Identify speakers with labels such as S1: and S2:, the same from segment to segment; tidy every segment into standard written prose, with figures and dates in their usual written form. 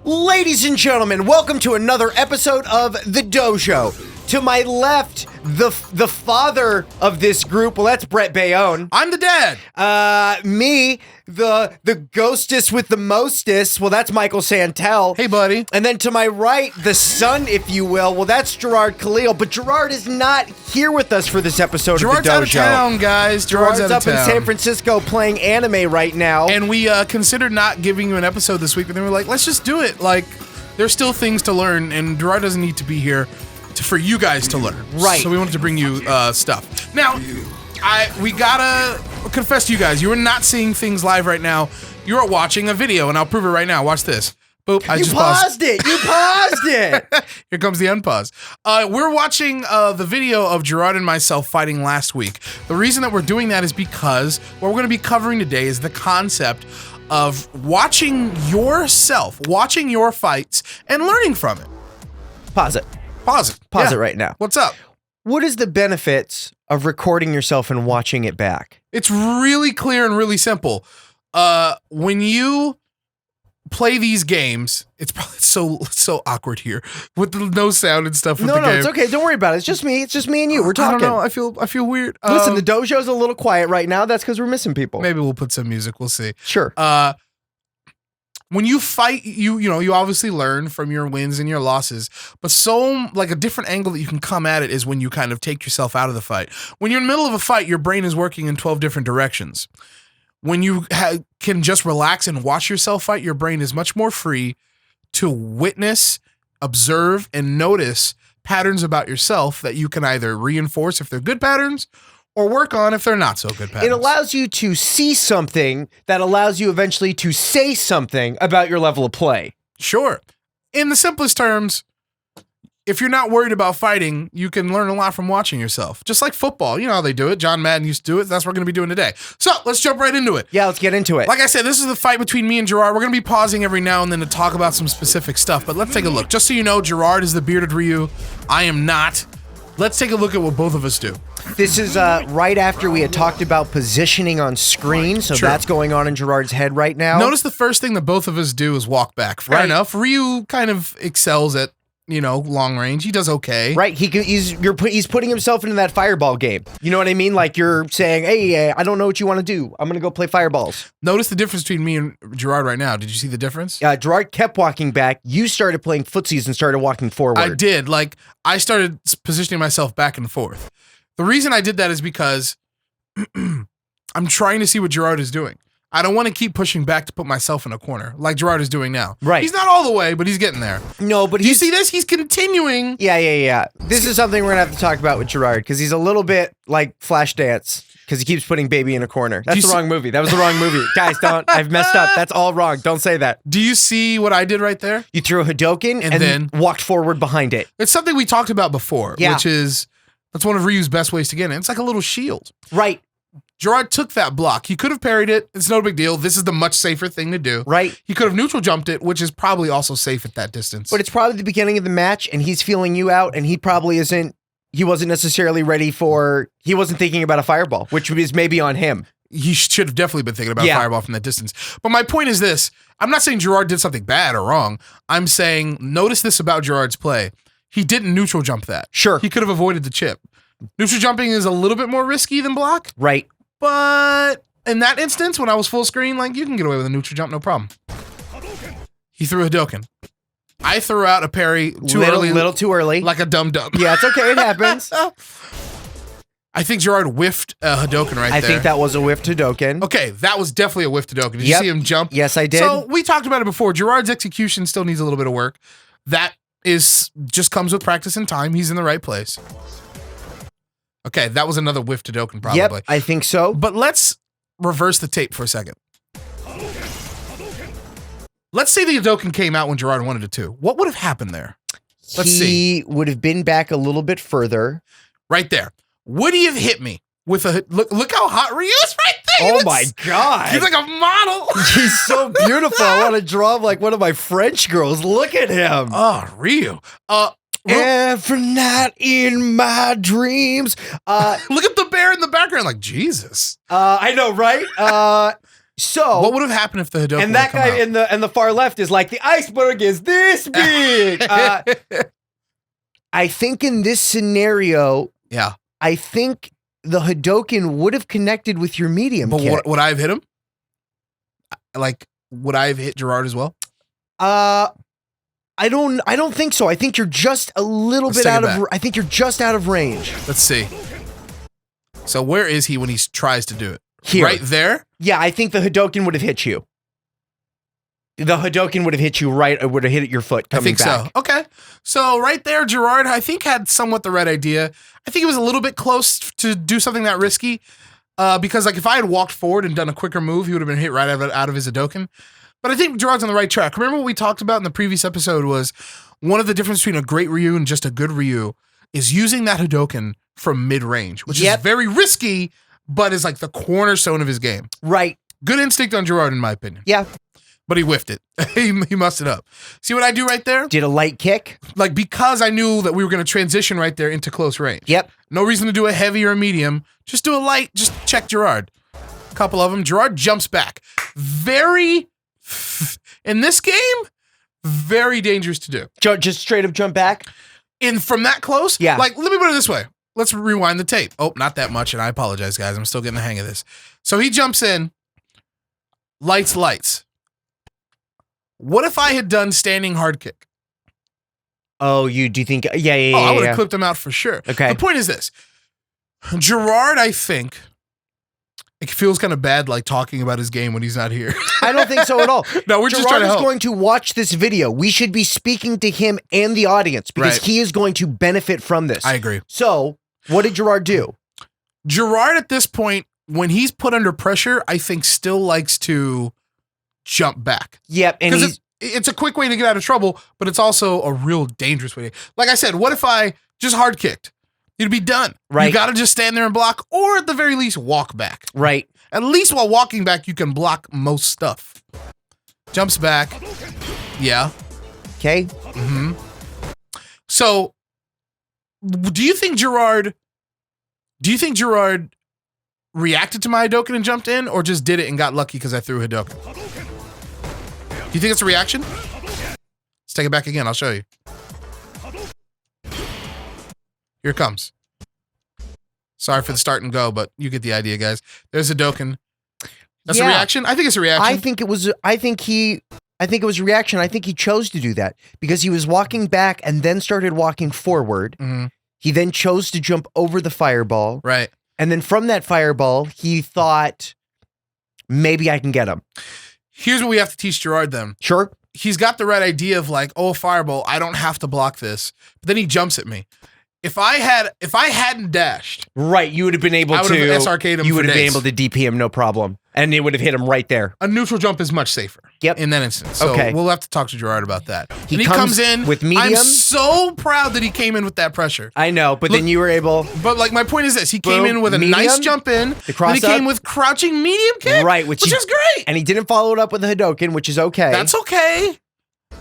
S1: Ladies and gentlemen, welcome to another episode of The Dojo. To my left, the father of this group, well, that's Brett Bayonne.
S2: I'm the dad.
S1: Me, the ghostess with the mostest, well, that's Michael Santel.
S2: Hey, buddy.
S1: And then to my right, the son, if you will, well, that's Jirard Khalil. But Jirard is not here with us for this episode
S2: Jirard's
S1: of The Dojo.
S2: out of town, guys. Jirard's out of
S1: up
S2: town.
S1: in San Francisco playing anime right now.
S2: And we considered not giving you an episode this week, but then we were like, let's just do it. Like, there's still things to learn, and Jirard doesn't need to be here for you guys to learn.
S1: Right.
S2: So we wanted to bring you stuff. Now, we gotta confess to you guys, you are not seeing things live right now. You are watching a video, and I'll prove it right now. Watch this. Boop.
S1: You paused it. You paused it.
S2: Here comes the unpause. We're watching the video of Jirard and myself fighting last week. The reason that we're doing that is because what we're going to be covering today is the concept of watching yourself, watching your fights, and learning from it.
S1: Pause it.
S2: Pause
S1: it right now.
S2: What's up?
S1: What is the benefits of recording yourself and watching it back?
S2: It's really clear and really simple. When you play these games, it's probably so awkward here with the no sound and stuff. With the game.
S1: It's okay. Don't worry about it. It's just me. It's just me and you. We're talking.
S2: I don't know. I feel weird.
S1: Listen, the dojo's a little quiet right now. That's because we're missing people.
S2: Maybe we'll put some music. We'll see.
S1: Sure.
S2: When you fight, you obviously learn from your wins and your losses, but a different angle that you can come at it is when you kind of take yourself out of the fight. When you're in the middle of a fight, your brain is working in 12 different directions. When you can just relax and watch yourself fight, your brain is much more free to witness, observe, and notice patterns about yourself that you can either reinforce if they're good patterns or work on if they're not so good patterns.
S1: It allows you to see something that allows you eventually to say something about your level of play.
S2: Sure. In the simplest terms, if you're not worried about fighting, you can learn a lot from watching yourself. Just like football. You know how they do it. John Madden used to do it. That's what we're going to be doing today. So let's jump right into it.
S1: Yeah, let's get into it.
S2: Like I said, this is the fight between me and Jirard. We're going to be pausing every now and then to talk about some specific stuff, but let's take a look. Just so you know, Jirard is the bearded Ryu. I am not. Let's take a look at what both of us do.
S1: This is right after we had talked about positioning on screen, so
S2: Sure.
S1: That's going on in Jirard's head right now.
S2: Notice the first thing that both of us do is walk back. Fair enough. Ryu kind of excels at, long range. He does okay.
S1: Right. He's putting himself into that fireball game. You know what I mean? Like you're saying, hey, I don't know what you want to do. I'm going to go play fireballs.
S2: Notice the difference between me and Jirard right now. Did you see the difference?
S1: Jirard kept walking back. You started playing footsies and started walking forward.
S2: I did. I started positioning myself back and forth. The reason I did that is because I'm trying to see what Jirard is doing. I don't want to keep pushing back to put myself in a corner like Jirard is doing now.
S1: Right.
S2: He's not all the way, but he's getting there.
S1: No, but
S2: you see this? He's continuing.
S1: Yeah. This is something we're going to have to talk about with Jirard because he's a little bit like Flashdance because he keeps putting baby in a corner. That's the wrong movie. That was the wrong movie. Guys, don't. I've messed up. That's all wrong. Don't say that.
S2: Do you see what I did right there?
S1: You threw a Hadoken and then walked forward behind it.
S2: It's something we talked about before, which is that's one of Ryu's best ways to get in. It's like a little shield.
S1: Right.
S2: Jirard took that block. He could have parried it. It's no big deal. This is the much safer thing to do.
S1: Right.
S2: He could have neutral jumped it, which is probably also safe at that distance.
S1: But it's probably the beginning of the match, and he's feeling you out, and he probably isn't. He wasn't necessarily ready for. He wasn't thinking about a fireball, which is maybe on him.
S2: He should have definitely been thinking about a fireball from that distance. But my point is this. I'm not saying Jirard did something bad or wrong. I'm saying notice this about Jirard's play. He didn't neutral jump that.
S1: Sure.
S2: He could have avoided the chip. Neutral jumping is a little bit more risky than block.
S1: Right.
S2: But in that instance, when I was full screen, you can get away with a neutral jump, no problem. He threw a Hadoken. I threw out a parry early.
S1: Little too early.
S2: Like a dum-dum.
S1: Yeah, it's okay. It happens.
S2: I think Jirard whiffed a Hadoken right there.
S1: I think that was a whiff Hadoken.
S2: Okay, that was definitely a whiff Hadoken. Did you see him jump?
S1: Yes, I did.
S2: So we talked about it before. Jirard's execution still needs a little bit of work. That just comes with practice and time. He's in the right place. Okay, that was another whiff Hadoken probably.
S1: Yep, I think so.
S2: But let's reverse the tape for a second. Let's say the Hadoken came out when Jirard wanted it to. What would have happened there? Let's see.
S1: He would have been back a little bit further.
S2: Right there. Would he have hit me with a look how hot Ryu is right there?
S1: Oh my God.
S2: He's like a model.
S1: He's so beautiful. I want to draw him like one of my French girls. Look at him.
S2: Oh, Ryu.
S1: Every night in my dreams.
S2: Look at the bear in the background. Like, Jesus.
S1: I know, right? So
S2: what would have happened if the Hadouken
S1: and that guy in the far left is like, the iceberg is this big. I think in this scenario,
S2: yeah,
S1: I think the Hadouken would have connected with your medium kick.
S2: But would I have hit him? Like, would I have hit Jirard as well?
S1: I don't think so. I think you're just a little bit out of. I think you're just out of range.
S2: Let's see. So where is he when he tries to do it?
S1: Here,
S2: right there.
S1: Yeah, I think the Hadouken would have hit you. The Hadouken would have hit you right. It would have hit your foot coming back.
S2: I think so. Okay. So right there, Jirard, I think, had somewhat the right idea. I think it was a little bit close to do something that risky. Because like if I had walked forward and done a quicker move, he would have been hit right out of his Hadouken. But I think Jirard's on the right track. Remember what we talked about in the previous episode was one of the difference between a great Ryu and just a good Ryu is using that Hadouken from mid-range, which is very risky, but is like the cornerstone of his game.
S1: Right.
S2: Good instinct on Jirard, in my opinion.
S1: Yeah.
S2: But he whiffed it. he mussed it up. See what I do right there?
S1: Did a light kick.
S2: Like, because I knew that we were going to transition right there into close range.
S1: Yep.
S2: No reason to do a heavy or a medium. Just do a light. Just check Jirard. A couple of them. Jirard jumps back. In this game, very dangerous to do.
S1: Just straight up jump back?
S2: From that close?
S1: Yeah.
S2: Like, let me put it this way. Let's rewind the tape. Oh, not that much, and I apologize, guys. I'm still getting the hang of this. So he jumps in. Lights. What if I had done standing hard kick?
S1: Oh, do you think? Yeah.
S2: I would have clipped him out for sure.
S1: Okay.
S2: The point is this. Jirard, I think, it feels kind of bad like talking about his game when he's not here.
S1: I don't think so at all.
S2: No, we're just trying to help.
S1: Jirard is going to watch this video. We should be speaking to him and the audience because he is going to benefit from this.
S2: I agree.
S1: So, what did Jirard do?
S2: Jirard, at this point, when he's put under pressure, I think still likes to jump back.
S1: Yep, and
S2: it's a quick way to get out of trouble, but it's also a real dangerous way. Like I said, what if I just hard kicked? You'd be done.
S1: Right.
S2: You got to just stand there and block, or at the very least, walk back.
S1: Right.
S2: At least while walking back, you can block most stuff. Jumps back. Yeah.
S1: Okay.
S2: Mm-hmm. So, do you think Jirard reacted to my Hadouken and jumped in, or just did it and got lucky because I threw Hadouken? Do you think it's a reaction? Let's take it back again. I'll show you. Here it comes. Sorry for the start and go, but you get the idea, guys. There's Hadouken. That's a reaction? I think it's a reaction.
S1: I think it was a reaction. I think he chose to do that because he was walking back and then started walking forward.
S2: Mm-hmm.
S1: He then chose to jump over the fireball.
S2: Right.
S1: And then from that fireball, he thought, maybe I can get him.
S2: Here's what we have to teach Jirard then.
S1: Sure.
S2: He's got the right idea of like, oh, a fireball, I don't have to block this. But then he jumps at me. If I hadn't dashed,
S1: right, you would have been able to
S2: SRK'd him.
S1: You would have been able to DP him, no problem, and it would have hit him right there.
S2: A neutral jump is much safer.
S1: Yep.
S2: In that instance. So we'll have to talk to Jirard about that. He comes in
S1: with medium.
S2: I'm so proud that he came in with that pressure.
S1: I know, but then you were able.
S2: But like my point is this: he came in with a nice jump in. Then he came with crouching medium kick,
S1: right,
S2: which is great.
S1: And he didn't follow it up with a Hadouken, which is okay.
S2: That's okay.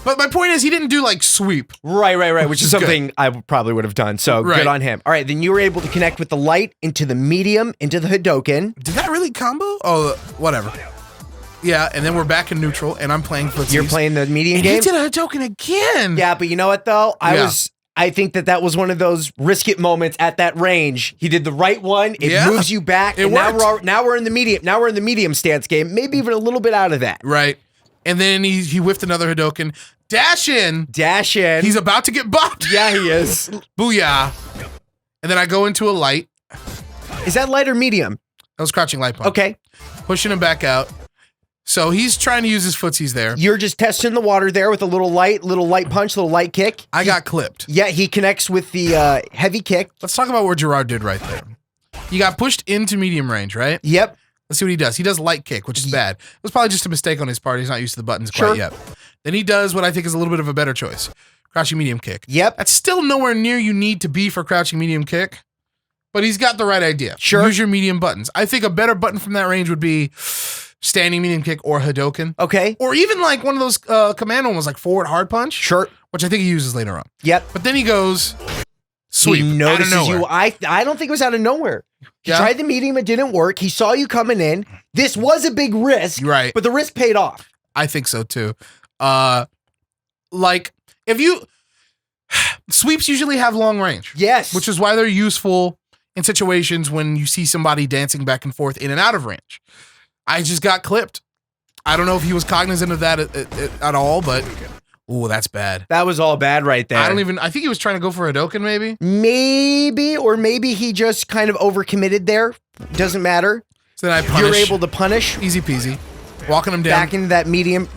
S2: But my point is, he didn't do like sweep.
S1: Right, which is something I probably would have done. So good on him. All right, then you were able to connect with the light into the medium, into the Hadouken.
S2: Did that really combo? Oh, whatever. Yeah, and then we're back in neutral, and I'm playing footsies.
S1: You're playing the medium game?
S2: He did a Hadouken again.
S1: Yeah, but you know what, though? I think that was one of those risk it moments at that range. He did the right one. It moves you back. And now we're in the medium. Now we're in the medium stance game. Maybe even a little bit out of that.
S2: Right. And then he whiffed another Hadouken. Dash in. He's about to get bopped.
S1: Yeah, he is.
S2: Booyah. And then I go into a light.
S1: Is that light or medium?
S2: That was crouching light punch.
S1: Okay.
S2: Pushing him back out. So he's trying to use his footsies there.
S1: You're just testing the water there with a little light punch, little light kick.
S2: I got clipped.
S1: Yeah, he connects with the heavy kick.
S2: Let's talk about what Jirard did right there. He got pushed into medium range, right?
S1: Yep.
S2: Let's see what he does. He does light kick, which is bad. It was probably just a mistake on his part. He's not used to the buttons quite yet. Then he does what I think is a little bit of a better choice. Crouching medium kick.
S1: Yep.
S2: That's still nowhere near you need to be for crouching medium kick, but he's got the right idea.
S1: Sure.
S2: Use your medium buttons. I think a better button from that range would be standing medium kick or Hadouken.
S1: Okay.
S2: Or even like one of those command ones like forward hard punch.
S1: Sure.
S2: Which I think he uses later on.
S1: Yep.
S2: But then he goes Sweep.
S1: He notices
S2: out of
S1: you.
S2: nowhere.
S1: I don't think it was out of nowhere. He tried the medium, it didn't work. He saw you coming in. This was a big risk,
S2: right?
S1: But the risk paid off.
S2: I think so too. Like if you sweeps usually have long range,
S1: yes,
S2: which is why they're useful in situations when you see somebody dancing back and forth in and out of range. I just got clipped. I don't know if he was cognizant of that at all, but ooh, that's bad.
S1: That was all bad right there.
S2: I think he was trying to go for a Hadoken maybe.
S1: Maybe he just kind of overcommitted there. Doesn't matter.
S2: So then I punish.
S1: You're able to punish.
S2: Easy peasy. Walking him down.
S1: Back into that medium,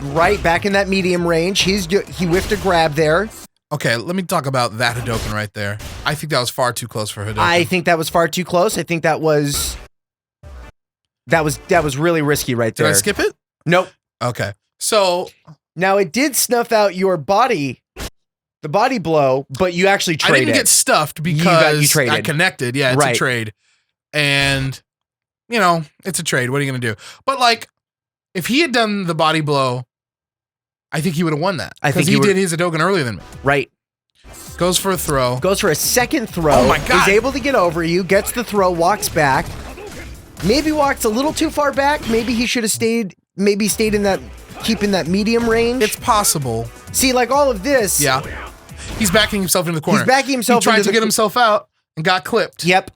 S1: back in that medium range. He whiffed a grab there.
S2: Okay, let me talk about that Hadoken right there. I think that was far too close for Hadoken.
S1: I think that was far too close. I think that was really risky right there.
S2: Did I skip it?
S1: Nope.
S2: Okay. So
S1: now it did snuff out your body, the body blow, but you actually traded.
S2: I didn't get stuffed because
S1: you traded.
S2: I connected. Yeah, it's a trade. And, you know, it's a trade. What are you going to do? But, like, if he had done the body blow, I think he would have won that. Because he did his Hadoken earlier than me.
S1: Right.
S2: Goes for a throw.
S1: Goes for a second throw.
S2: Oh, my God.
S1: Is able to get over you, gets the throw, walks back. Maybe walks a little too far back. Maybe he should have stayed in that, keeping that medium range.
S2: It's possible.
S1: See, like all of this.
S2: Yeah. He's backing himself into the corner.
S1: He's backing himself
S2: He tried to get himself out and got clipped.
S1: Yep.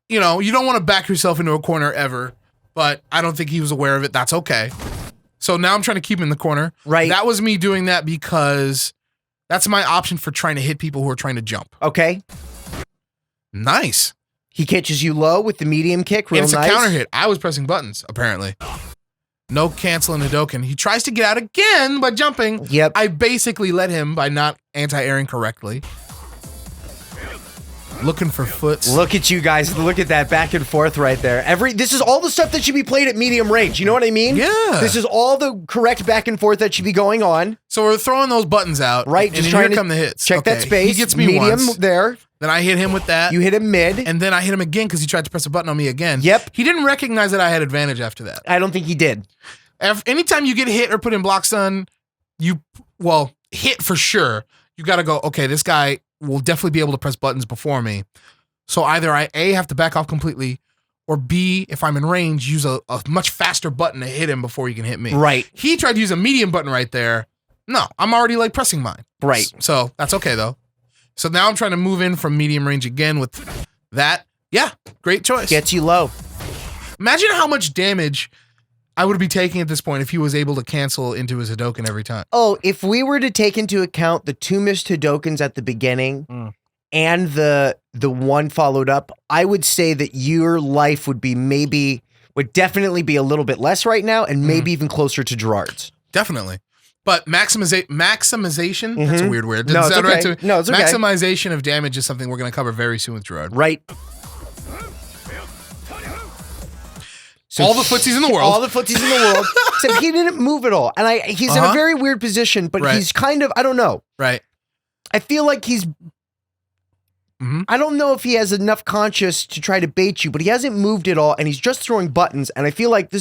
S2: You know, you don't want to back yourself into a corner ever, but I don't think he was aware of it. That's okay. So now I'm trying to keep him in the corner.
S1: Right.
S2: That was me doing that because that's my option for trying to hit people who are trying to jump.
S1: Okay.
S2: Nice.
S1: He catches you low with the medium kick. Real
S2: nice.
S1: It's
S2: a counter hit. I was pressing buttons, apparently. No canceling Hadoken. He tries to get out again by jumping.
S1: Yep.
S2: I basically let him by not anti-airing correctly. Looking for foots.
S1: Look at you guys. Look at that back and forth right there. This is all the stuff that should be played at medium range. You know what I mean?
S2: Yeah.
S1: This is all the correct back and forth that should be going on.
S2: So we're throwing those buttons out.
S1: Right.
S2: And here come the hits.
S1: Check that space.
S2: He gets me
S1: medium
S2: once.
S1: there.
S2: Then I hit him with that.
S1: You hit him mid.
S2: And then I hit him again because he tried to press a button on me again.
S1: Yep.
S2: He didn't recognize that I had advantage after that.
S1: I don't think he did.
S2: Anytime you get hit or put in block stun, hit for sure. You got to go, okay, this guy will definitely be able to press buttons before me. So either I A, have to back off completely, or B, if I'm in range, use a much faster button to hit him before he can hit me.
S1: Right.
S2: He tried to use a medium button right there. No, I'm already like pressing mine.
S1: Right.
S2: So that's okay though. So now I'm trying to move in from medium range again with that. Yeah, great choice.
S1: Gets you low.
S2: Imagine how much damage I would be taking at this point if he was able to cancel into his Hadoken every time.
S1: Oh, if we were to take into account the 2 missed Hadokens at the beginning and the one followed up, I would say that your life would definitely be a little bit less right now and maybe even closer to Jirard's.
S2: Definitely. But maximization, that's a weird word.
S1: No, it's okay. No, it's okay.
S2: Maximization of damage is something we're going to cover very soon with Jirard.
S1: Right.
S2: So all the footsies in the world.
S1: All the footsies in the world. Except he didn't move at all. And he's in a very weird position, but he's kind of, I don't know.
S2: Right.
S1: I feel like he's, I don't know if he has enough conscience to try to bait you, but he hasn't moved at all, and he's just throwing buttons, and I feel like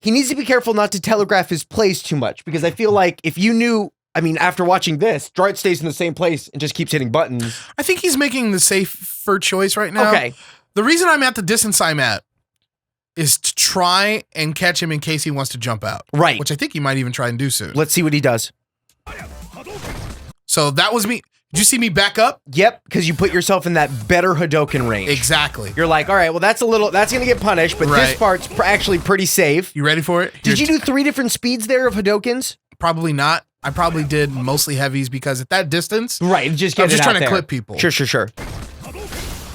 S1: he needs to be careful not to telegraph his plays too much, because I feel like if you knew, after watching this, Jirard stays in the same place and just keeps hitting buttons.
S2: I think he's making the safer choice right now.
S1: Okay.
S2: The reason I'm at the distance I'm at is to try and catch him in case he wants to jump out.
S1: Right.
S2: Which I think he might even try and do soon.
S1: Let's see what he does.
S2: So that was me. Did you see me back up?
S1: Yep, because you put yourself in that better Hadoken range.
S2: Exactly.
S1: You're like, all right, well, that's going to get punished, but this part's actually pretty safe.
S2: You ready for it?
S1: Did you do 3 different speeds there of Hadokens?
S2: Probably not. I probably did mostly heavies because at that distance,
S1: right, I'm just
S2: trying to clip people.
S1: Sure.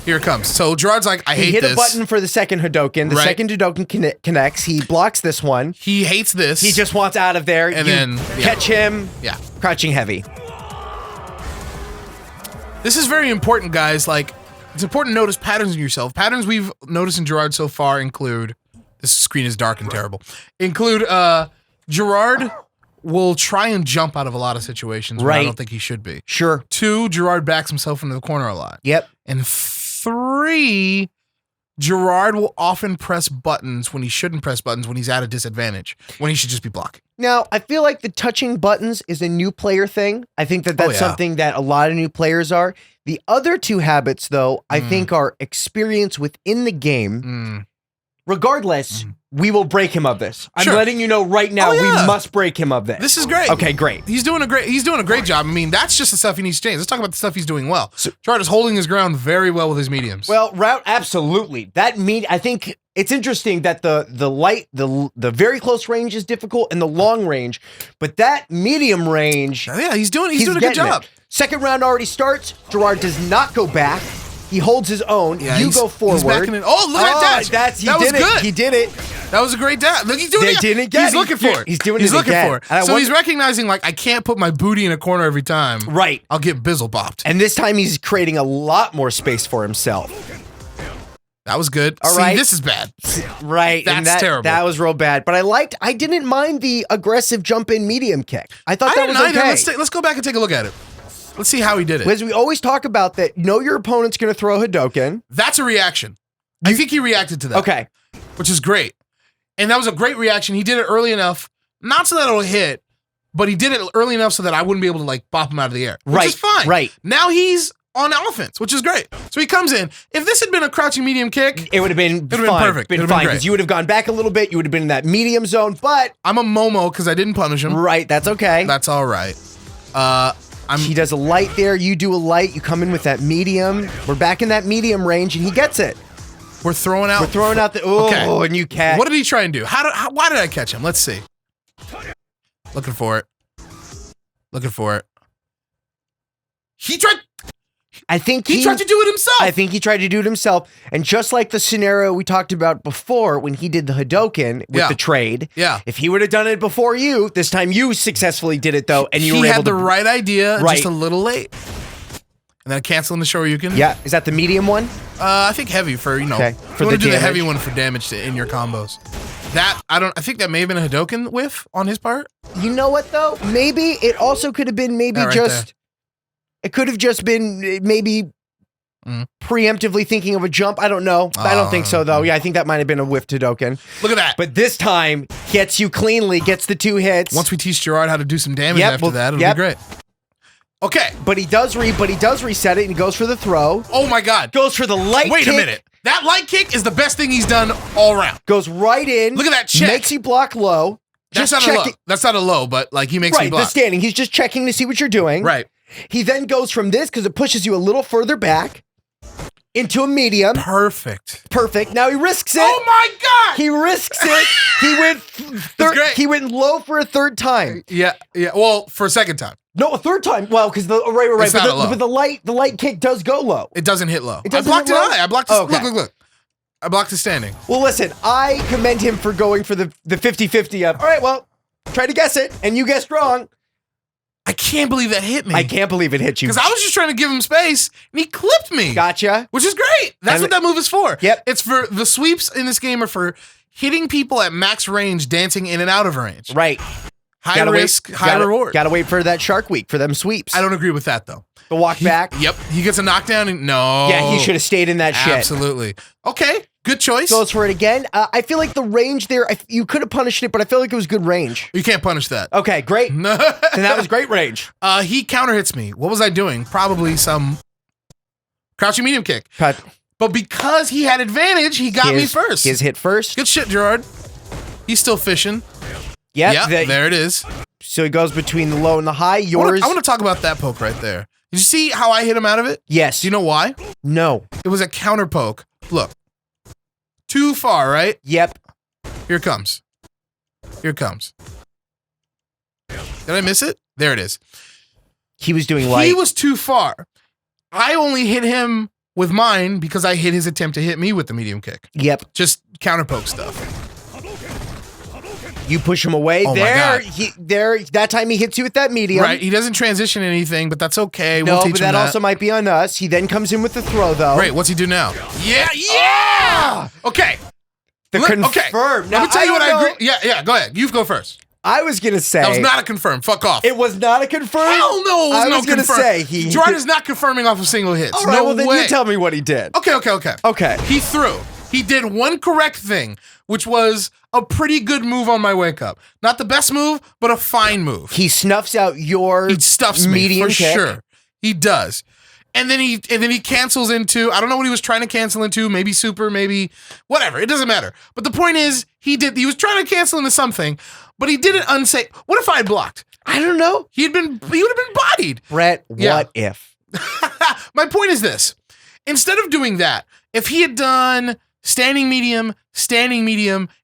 S2: Here it comes. So Jirard's like, I hate this.
S1: He hit a button for the second Hadoken. The second Hadoken connects. He blocks this one.
S2: He hates this.
S1: He just wants out of there.
S2: And then
S1: catch him.
S2: Yeah.
S1: Crouching heavy.
S2: This is very important, guys. Like, it's important to notice patterns in yourself. Patterns we've noticed in Jirard so far include, this screen is dark and terrible, Jirard will try and jump out of a lot of situations where I don't think he should be.
S1: Sure.
S2: 2, Jirard backs himself into the corner a lot.
S1: Yep.
S2: And 3, Jirard will often press buttons when he shouldn't press buttons when he's at a disadvantage, when he should just be blocking.
S1: Now, I feel like the touching buttons is a new player thing. I think that that's something that a lot of new players are. The other two habits, though, I think are experience within the game. Regardless, we will break him of this. I'm letting you know right now, we must break him of this.
S2: This is great.
S1: Okay, great.
S2: He's doing a great job. I mean, that's just the stuff he needs to change. Let's talk about the stuff he's doing well. Jirard is holding his ground very well with his mediums.
S1: Well, absolutely. I think it's interesting that the very close range is difficult and the long range, but that medium range,
S2: he's doing a good job.
S1: Second round already starts. Jirard does not go back. He holds his own. You go forward.
S2: He's backing it. Oh, look at that dash.
S1: That was good. He did it.
S2: That was a great dash. Look, he's doing it.
S1: Didn't get
S2: he's looking for it.
S1: He's doing
S2: he's
S1: it
S2: looking
S1: again.
S2: for it. So he's recognizing, like, I can't put my booty in a corner every time.
S1: Right.
S2: I'll get bizzle bopped.
S1: And this time he's creating a lot more space for himself.
S2: That was good.
S1: All right.
S2: This is bad.
S1: Right.
S2: That's terrible.
S1: That was real bad. But I didn't mind the aggressive jump in medium kick. I thought that was okay.
S2: Let's go back and take a look at it. Let's see how he did it.
S1: Because we always talk about that, know your opponent's going to throw a Hadoken.
S2: That's a reaction. I think he reacted to that.
S1: Okay.
S2: Which is great. And that was a great reaction. He did it early enough, not so that it'll hit, but he did it early enough so that I wouldn't be able to, like, bop him out of the air. Which is fine.
S1: Right.
S2: Now he's on offense, which is great. So he comes in. If this had been a crouching medium kick,
S1: it would have been
S2: perfect.
S1: Been fine because you would have gone back a little bit. You would have been in that medium zone, but
S2: I'm a Momo because I didn't punish him.
S1: Right, that's okay.
S2: That's all right.
S1: He does a light there. You do a light. You come in with that medium. We're back in that medium range, and he gets it.
S2: We're throwing out
S1: the and you catch.
S2: What did he try and do? Why did I catch him? Let's see. Looking for it. He tried.
S1: I think
S2: he tried to do it himself.
S1: I think he tried to do it himself. And just like the scenario we talked about before when he did the Hadoken with the trade, if he would have done it before you, this time you successfully did it though, and you were able to.
S2: He had the right idea, just a little late. And then canceling the Shoryuken.
S1: Yeah, is that the medium one?
S2: I think heavy for, you want to do the heavy one for damage in your combos. I think that may have been a Hadoken whiff on his part.
S1: You know what though? Maybe it also could have been it could have just been maybe preemptively thinking of a jump. I don't know. I don't think so, though. Yeah, I think that might have been a whiff to Hadoken.
S2: Look at that.
S1: But this time, gets you cleanly, gets the 2 hits.
S2: Once we teach Jirard how to do some damage after that, it'll be great. Okay.
S1: But he does reset it, and he goes for the throw.
S2: Oh, my God.
S1: Goes for the light kick.
S2: Wait a minute. That light kick is the best thing he's done all around.
S1: Goes right in.
S2: Look at that check.
S1: Makes you block low.
S2: That's not a low. That's not a low, but like he makes you block.
S1: The standing. He's just checking to see what you're doing.
S2: Right.
S1: He then goes from this, because it pushes you a little further back, into a medium.
S2: Perfect.
S1: Now he risks it.
S2: Oh my God!
S1: He risks it. He went low for a third time.
S2: Yeah. Well, for a second time.
S1: No, a third time. Well, because right. But the light kick does go low.
S2: It doesn't hit low. I blocked it high. I blocked it. Look. I blocked it standing.
S1: Well, listen, I commend him for going for the 50-50 up. All right, well, try to guess it, and you guessed wrong.
S2: I can't believe that hit me.
S1: I can't believe it hit you.
S2: Because I was just trying to give him space, and he clipped me.
S1: Gotcha.
S2: Which is great. That's what that move is for.
S1: Yep.
S2: It's for the sweeps in this game are for hitting people at max range, dancing in and out of range.
S1: Right.
S2: High risk, high reward.
S1: Gotta wait for that Shark Week for them sweeps.
S2: I don't agree with that, though.
S1: The walk back.
S2: Yep. He gets a knockdown. And no.
S1: Yeah, he should have stayed in that shit.
S2: Absolutely. Okay. Good choice.
S1: Goes for it again. I feel like the range there, you could have punished it, but I feel like it was good range.
S2: You can't punish that.
S1: Okay, great. And that was great range.
S2: He counter hits me. What was I doing? Probably some crouching medium kick.
S1: Cut.
S2: But because he had advantage, he got me first.
S1: His hit first.
S2: Good shit, Jirard. He's still fishing.
S1: Yep.
S2: There it is.
S1: So he goes between the low and the high.
S2: I want to talk about that poke right there. Did you see how I hit him out of it?
S1: Yes.
S2: Do you know why?
S1: No.
S2: It was a counter poke. Look. Too far, right?
S1: Yep.
S2: Here it comes. Did I miss it? There it is.
S1: He was doing light.
S2: He was too far. I only hit him with mine because I hit his attempt to hit me with the medium kick.
S1: Yep.
S2: Just counter poke stuff.
S1: You push him away.
S2: Oh
S1: that time he hits you with that medium.
S2: Right. He doesn't transition anything, but that's okay.
S1: No,
S2: we'll teach
S1: but
S2: him
S1: that also might be on us. He then comes in with the throw, though.
S2: Great. What's he do now? Yeah. Okay.
S1: Confirm.
S2: Okay. Let me tell you what I agree. Yeah. Go ahead. You go first.
S1: I was gonna say
S2: that was not a confirm. Fuck off.
S1: It was not a confirm.
S2: Hell no, it was no confirm.
S1: Say
S2: Jirard is not confirming off of single hits.
S1: All right, well then you tell me what he did.
S2: Okay.
S1: Okay.
S2: He threw. He did one correct thing, which was a pretty good move on my wake up. Not the best move, but a fine move.
S1: He snuffs out your
S2: He stuffs
S1: medium
S2: me for
S1: kick.
S2: sure. He does. And then he cancels into, I don't know what he was trying to cancel into, maybe super, maybe whatever. It doesn't matter. But the point is, he was trying to cancel into something, but he did it unsafe. What if I had blocked?
S1: I don't know.
S2: He would have been bodied.
S1: Brett, what if?
S2: My point is this. Instead of doing that, if he had done standing medium,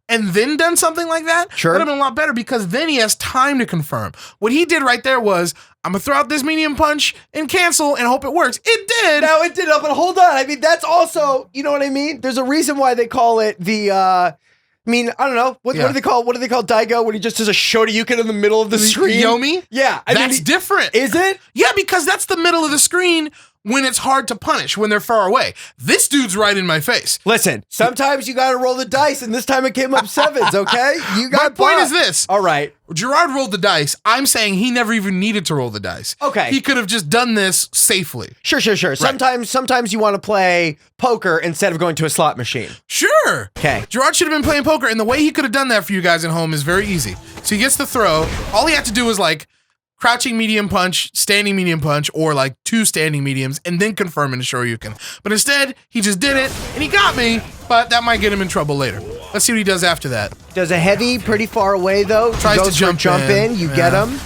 S2: and then done something like that,
S1: sure,
S2: would have been a lot better because then he has time to confirm. What he did right there was, I'm going to throw out this medium punch and cancel and hope it works. It did.
S1: No, it did. But hold on. I mean, that's also, you know what I mean? There's a reason why they call it the, I don't know. What do they call Daigo when he just does a Shoryuken in the middle of the screen?
S2: Yomi?
S1: Yeah.
S2: That's different.
S1: Is it?
S2: Yeah, because that's the middle of the screen when it's hard to punish, when they're far away. This dude's right in my face.
S1: Listen, sometimes you got to roll the dice, and this time it came up sevens, okay? You got
S2: My point is this.
S1: All right.
S2: Jirard rolled the dice. I'm saying he never even needed to roll the dice.
S1: Okay.
S2: He could have just done this safely.
S1: Sure. Right. Sometimes you want to play poker instead of going to a slot machine.
S2: Sure.
S1: Okay.
S2: Jirard should have been playing poker, and the way he could have done that for you guys at home is very easy. So he gets the throw. All he had to do was crouching medium punch, standing medium punch, or 2 standing mediums, and then confirm into Shoryuken. But instead, he just did it, and he got me, but that might get him in trouble later. Let's see what he does after that.
S1: Does a heavy pretty far away, though.
S2: Tries to jump in.
S1: You get him.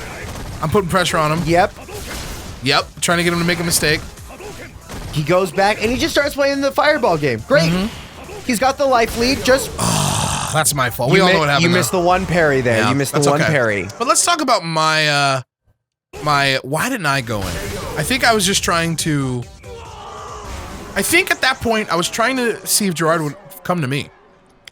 S2: I'm putting pressure on him.
S1: Yep.
S2: Trying to get him to make a mistake.
S1: He goes back, and he just starts playing the fireball game. Great. He's got the life lead. Just...
S2: that's my fault. We all know what happened.
S1: You missed the one parry there.
S2: Yeah,
S1: you missed the one parry.
S2: But let's talk about my why didn't I go in? I think I was just trying to... I think at that point, I was trying to see if Jirard would come to me.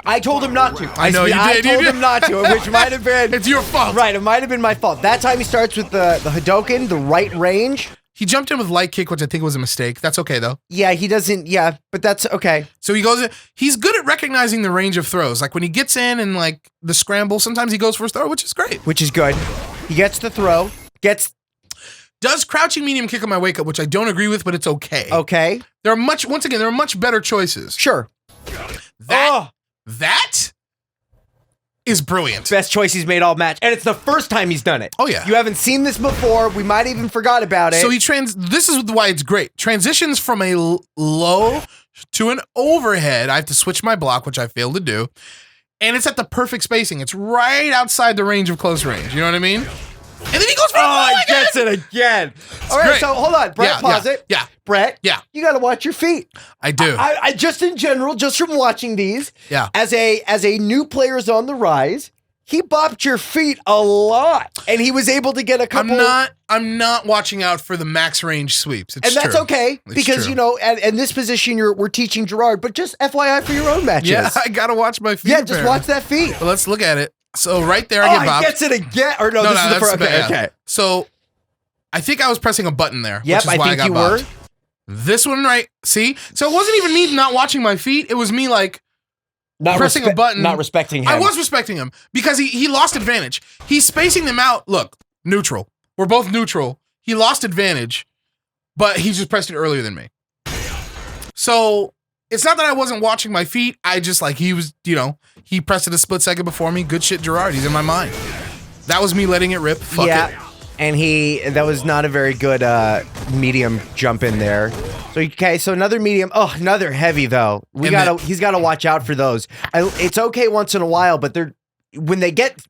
S1: I told him not to.
S2: I know you did.
S1: I told him not to, which might have been...
S2: It's your fault.
S1: Right, it might have been my fault. That time he starts with the Hadoken, the right range.
S2: He jumped in with light kick, which I think was a mistake. That's okay, though.
S1: Yeah, he doesn't... Yeah, but that's okay.
S2: So he goes in. He's good at recognizing the range of throws. When he gets in and, the scramble, sometimes he goes for his throw, which is great.
S1: Which is good. He gets the throw.
S2: Does crouching medium kick on my wake up, which I don't agree with, but it's okay.
S1: Okay.
S2: There are much better choices.
S1: Sure.
S2: That is brilliant.
S1: Best choice he's made all match. And it's the first time he's done it.
S2: Oh, yeah.
S1: You haven't seen this before. We might even forgot about it.
S2: So this is why it's great. Transitions from a low to an overhead. I have to switch my block, which I failed to do. And it's at the perfect spacing. It's right outside the range of close range. You know what I mean? And then he goes for
S1: he gets it again. All right,
S2: great.
S1: so hold on. Brett, pause it.
S2: Yeah.
S1: Brett,
S2: you
S1: got to watch your feet.
S2: I do.
S1: I just in general, just from watching these,
S2: yeah.
S1: As a new player's on the rise, he bopped your feet a lot, and he was able to get a couple.
S2: I'm not watching out for the max range sweeps.
S1: And that's okay because in this position we're teaching Jirard, but just FYI for your own matches.
S2: Yeah, I gotta watch my feet.
S1: Yeah, just watch that feet.
S2: Well, let's look at it. So right there, I get bopped.
S1: He gets it again. Or no, this is the first. Okay.
S2: So I think I was pressing a button there.
S1: Yep,
S2: which is why I got
S1: you
S2: bopped.
S1: were.
S2: This one, right? See? So it wasn't even me not watching my feet. It was me
S1: not
S2: pressing a button.
S1: Not respecting him.
S2: I was respecting him because he lost advantage. He's spacing them out. Look, neutral. We're both neutral. He lost advantage, but he just pressed it earlier than me. So it's not that I wasn't watching my feet. I just he was, he pressed it a split second before me. Good shit, Jirard. He's in my mind. That was me letting it rip. Fuck it.
S1: And that was not a very good medium jump in there. So another medium. Oh, another heavy though. He's got to watch out for those. It's okay once in a while, but when they get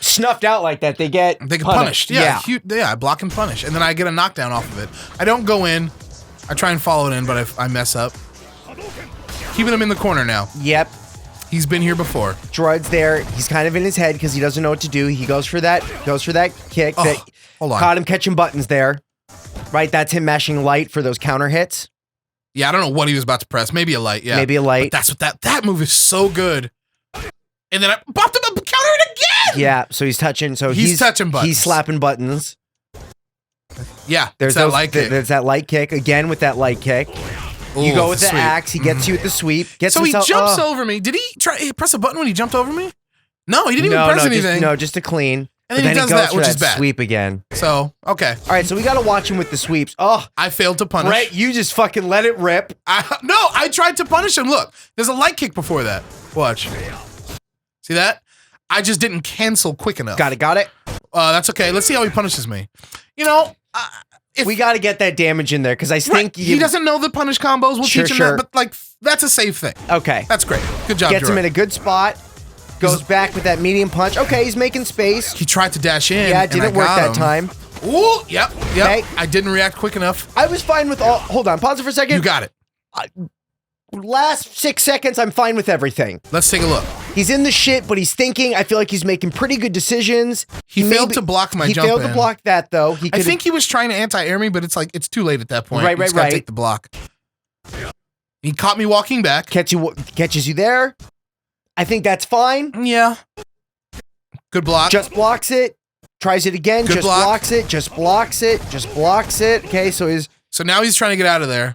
S1: snuffed out like that, they get
S2: punished. Yeah, I block and punish, and then I get a knockdown off of it. I don't go in. I try and follow it in, but I mess up. Keeping him in the corner now.
S1: Yep.
S2: He's been here before.
S1: Jirard's there. He's kind of in his head because he doesn't know what to do. He goes for that kick.
S2: Hold on.
S1: Caught him catching buttons there. Right, that's him mashing light for those counter hits.
S2: Yeah, I don't know what he was about to press. Maybe a light, yeah.
S1: Maybe a light.
S2: But that's what that move is so good. And then I bopped him up, counter it again!
S1: Yeah, so he's touching. So
S2: he's touching buttons.
S1: He's slapping buttons.
S2: Yeah, there's that light kick.
S1: There's that light kick. Again with that light kick. You go with the axe. He gets you with the sweep.
S2: He jumps over me. Did he press a button when he jumped over me? No, he didn't even press anything.
S1: Just a clean.
S2: And then he does that, which is bad.
S1: Sweep again.
S2: So, okay.
S1: All right, so we got to watch him with the sweeps. Oh,
S2: I failed to punish.
S1: Brett, you just fucking let it rip.
S2: No, I tried to punish him. Look, there's a light kick before that. Watch. See that? I just didn't cancel quick enough.
S1: Got it.
S2: That's okay. Let's see how he punishes me. You know,
S1: we got to get that damage in there because I think
S2: he doesn't know the punish combos. We'll teach him that, but like that's a safe thing.
S1: Okay.
S2: That's great. Good job,
S1: Gets
S2: Jirard.
S1: him in a good spot. Goes back with that medium punch. Okay, he's making space.
S2: He tried to dash in.
S1: Yeah, it didn't work that time.
S2: Ooh, yep.
S1: Okay.
S2: I didn't react quick enough.
S1: I was fine with all. Hold on, pause it for a second.
S2: You got it.
S1: Last 6 seconds, I'm fine with everything.
S2: Let's take a look.
S1: He's in the shit, but he's thinking. I feel like he's making pretty good decisions.
S2: He failed to block my jump.
S1: He failed to block that though.
S2: I think he was trying to anti-air me, but it's like it's too late at that point.
S1: Right.
S2: Gotta take the block. He caught me walking back.
S1: Catches you there. I think that's fine.
S2: Yeah. Good block.
S1: Just blocks it. Tries it again.
S2: Good block.
S1: Blocks it. Just blocks it. Just blocks it. Okay, so
S2: now he's trying to get out of there,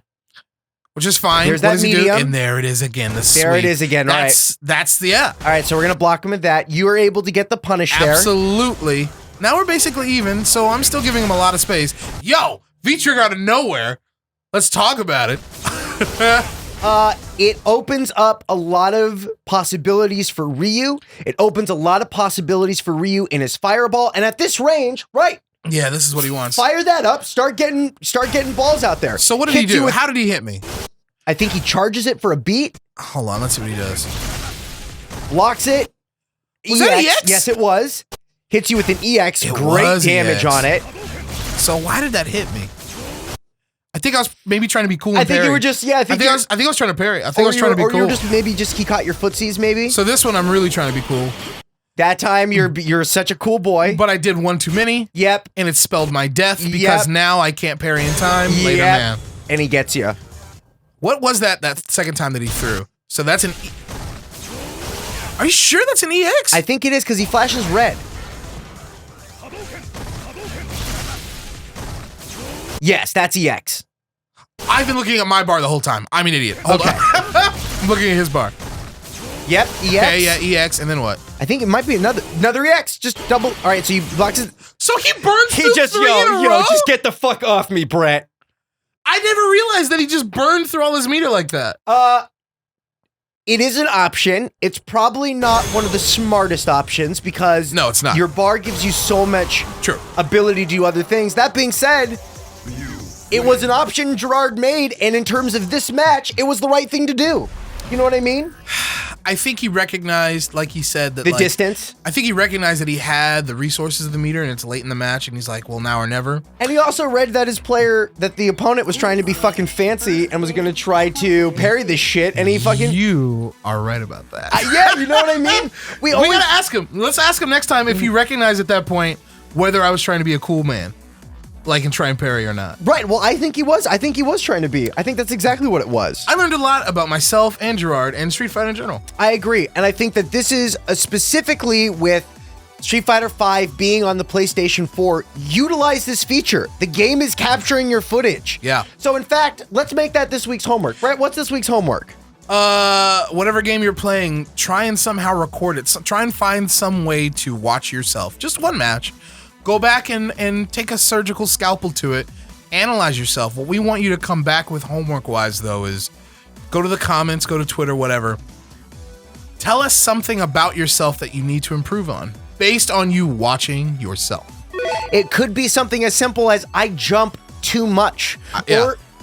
S2: which is fine.
S1: There's that medium.
S2: And there it is again. The sweep.
S1: There it is again.
S2: That's yeah.
S1: All right, so we're gonna block him with that. You were able to get the punish there.
S2: Absolutely. Now we're basically even, so I'm still giving him a lot of space. Yo, V-trigger out of nowhere. Let's talk about it.
S1: It opens up a lot of possibilities for Ryu. It opens a lot of possibilities for Ryu in his fireball. And at this range, right?
S2: Yeah, this is what he wants.
S1: Fire that up. Start getting balls out there.
S2: So what did he do? How did he hit me?
S1: I think he charges it for a beat.
S2: Hold on, let's see what he does.
S1: Blocks it.
S2: Was that EX?
S1: Yes, it was. Hits you with an EX. Great damage on it.
S2: So why did that hit me? I think I was maybe trying to be cool.
S1: I think you were just I think
S2: I was trying to parry. I think I was trying to be cool.
S1: Or you were just maybe he caught your footsies maybe.
S2: So this one I'm really trying to be cool.
S1: That time you're such a cool boy.
S2: But I did one too many.
S1: Yep.
S2: And it spelled my death because now I can't parry in time. Later, man.
S1: And he gets you.
S2: What was that second time that he threw? So that's an Are you sure that's an EX?
S1: I think it is because he flashes red. Yes, that's EX.
S2: I've been looking at my bar the whole time. I'm an idiot. Hold on. I'm looking at his bar.
S1: Yep, EX.
S2: Okay, yeah, EX, and then what?
S1: I think it might be another EX. Just double. All right, so you blocks it.
S2: So he burns through three in a row?
S1: Just get the fuck off me, Brett.
S2: I never realized that he just burned through all his meter like that.
S1: It is an option. It's probably not one of the smartest options because
S2: no, it's not.
S1: Your bar gives you so much ability to do other things. That being said, it was an option Jirard made, and in terms of this match, it was the right thing to do. You know what I mean?
S2: I think he recognized, like he said, that
S1: the distance.
S2: I think he recognized that he had the resources of the meter, and it's late in the match, and he's like, "Well, now or never."
S1: And he also read that that the opponent was trying to be fucking fancy and was going to try to parry this shit, and he fucking.
S2: You are right about that.
S1: Yeah, you know what I mean. We
S2: gotta ask him. Let's ask him next time if he recognized at that point whether I was trying to be a cool man. Like and try and parry or not.
S1: Right. Well, I think he was. I think he was trying to be. I think that's exactly what it was.
S2: I learned a lot about myself and Jirard and Street Fighter in general.
S1: I agree. And I think that this is specifically with Street Fighter V being on the PlayStation 4, utilize this feature. The game is capturing your footage.
S2: Yeah.
S1: So in fact, let's make that this week's homework. Brett, what's this week's homework?
S2: Whatever game you're playing, try and somehow record it. So try and find some way to watch yourself. Just one match. Go back and take a surgical scalpel to it. Analyze yourself. What we want you to come back with homework-wise, though, is go to the comments, go to Twitter, whatever. Tell us something about yourself that you need to improve on based on you watching yourself.
S1: It could be something as simple as I jump too much.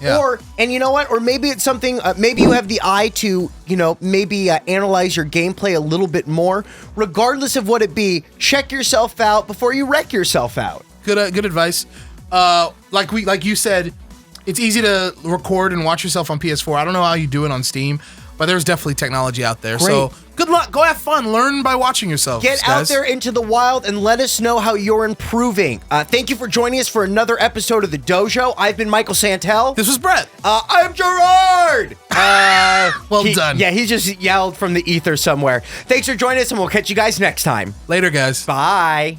S1: Or, and you know what? Or maybe it's something, maybe you have the eye to, maybe analyze your gameplay a little bit more. Regardless of what it be, check yourself out before you wreck yourself out.
S2: Good advice. Like you said, it's easy to record and watch yourself on PS4. I don't know how you do it on Steam, but there's definitely technology out there. Great. So good luck. Go have fun. Learn by watching yourself.
S1: Get out there into the wild and let us know how you're improving. Thank you for joining us for another episode of The Dojo. I've been Michael Santel.
S2: This was Brett.
S1: I'm Jirard.
S2: Well done.
S1: Yeah, he just yelled from the ether somewhere. Thanks for joining us, and we'll catch you guys next time.
S2: Later, guys.
S1: Bye.